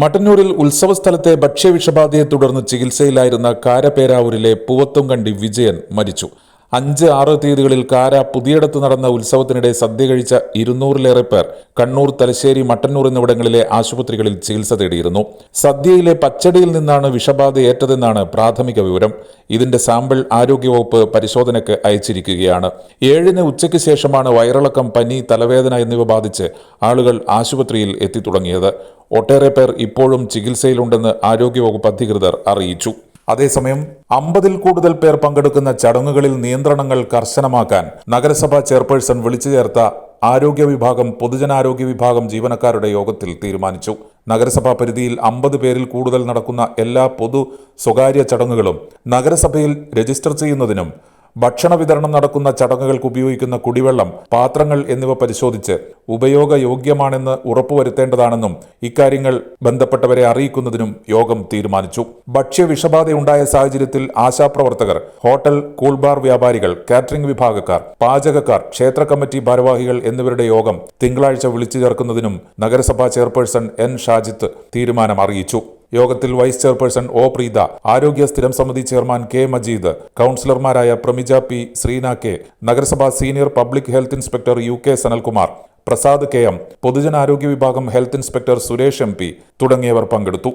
മട്ടന്നൂരിൽ ഉത്സവസ്ഥലത്തെ ഭക്ഷ്യവിഷബാധയെ തുടർന്ന് ചികിത്സയിലായിരുന്ന കാരപേരാവൂരിലെ പൂവത്തുംകണ്ടി വിജയൻ മരിച്ചു. 5-6 തീയതികളിൽ കാര പുതിയടത്ത് നടന്ന ഉത്സവത്തിനിടെ സദ്യ കഴിച്ച 200-ലേറെ പേർ കണ്ണൂർ, തലശ്ശേരി, മട്ടന്നൂർ എന്നിവിടങ്ങളിലെ ആശുപത്രികളിൽ ചികിത്സ തേടിയിരുന്നു. സദ്യയിലെ പച്ചടിയിൽ നിന്നാണ് വിഷബാധ ഏറ്റതെന്നാണ് പ്രാഥമിക വിവരം. ഇതിന്റെ സാമ്പിൾ ആരോഗ്യവകുപ്പ് പരിശോധനയ്ക്ക് അയച്ചിരിക്കുകയാണ്. 7-ന് ഉച്ചയ്ക്ക് ശേഷമാണ് വയറിളക്കം, പനി, തലവേദന എന്നിവ ബാധിച്ച് ആളുകൾ ആശുപത്രിയിൽ എത്തിത്തുടങ്ങിയത്. ഒട്ടേറെ പേർ ഇപ്പോഴും ചികിത്സയിലുണ്ടെന്ന് ആരോഗ്യവകുപ്പ് അധികൃതർ അറിയിച്ചു. അതേസമയം 50-ൽ കൂടുതൽ പേർ പങ്കെടുക്കുന്ന ചടങ്ങുകളിൽ നിയന്ത്രണങ്ങൾ കർശനമാക്കാൻ നഗരസഭാ ചെയർപേഴ്സൺ വിളിച്ചു ചേർത്ത ആരോഗ്യ വിഭാഗം, പൊതുജനാരോഗ്യ വിഭാഗം ജീവനക്കാരുടെ യോഗത്തിൽ തീരുമാനിച്ചു. നഗരസഭാ പരിധിയിൽ 50 പേരിൽ കൂടുതൽ നടക്കുന്ന എല്ലാ പൊതു സ്വകാര്യ ചടങ്ങുകളും നഗരസഭയിൽ രജിസ്റ്റർ ചെയ്യുന്നതിനും ഭക്ഷണ വിതരണം നടക്കുന്ന ചടങ്ങുകൾക്ക് ഉപയോഗിക്കുന്ന കുടിവെള്ളം, പാത്രങ്ങൾ എന്നിവ പരിശോധിച്ച് ഉപയോഗയോഗ്യമാണെന്ന് ഉറപ്പുവരുത്തേണ്ടതാണെന്നും ഇക്കാര്യങ്ങൾ ബന്ധപ്പെട്ടവരെ അറിയിക്കുന്നതിനും യോഗം തീരുമാനിച്ചു. ഭക്ഷ്യവിഷബാധയുണ്ടായ സാഹചര്യത്തിൽ ആശാപ്രവർത്തകർ, ഹോട്ടൽ, കൂൾബാർ വ്യാപാരികൾ, കാറ്ററിംഗ് വിഭാഗക്കാർ, പാചകക്കാർ, ക്ഷേത്ര കമ്മിറ്റി ഭാരവാഹികൾ എന്നിവരുടെ യോഗം തിങ്കളാഴ്ച വിളിച്ചു ചേർക്കുന്നതിനും നഗരസഭാ ചെയർപേഴ്സൺ എൻ ഷാജിത്ത് തീരുമാനം അറിയിച്ചു. യോഗത്തിൽ വൈസ് ചെയർപേഴ്സൺ ഒ പ്രീത, ആരോഗ്യ സ്ഥിരം സമിതി ചെയർമാൻ കെ മജീദ്, കൌൺസിലർമാരായ പ്രമിജ പി, ശ്രീന കെ, നഗരസഭാ senior public health inspector U K Sanalkumar, Prasad K M, പൊതുജനാരോഗ്യ വിഭാഗം health inspector Suresh M P തുടങ്ങിയവർ പങ്കെടുത്തു.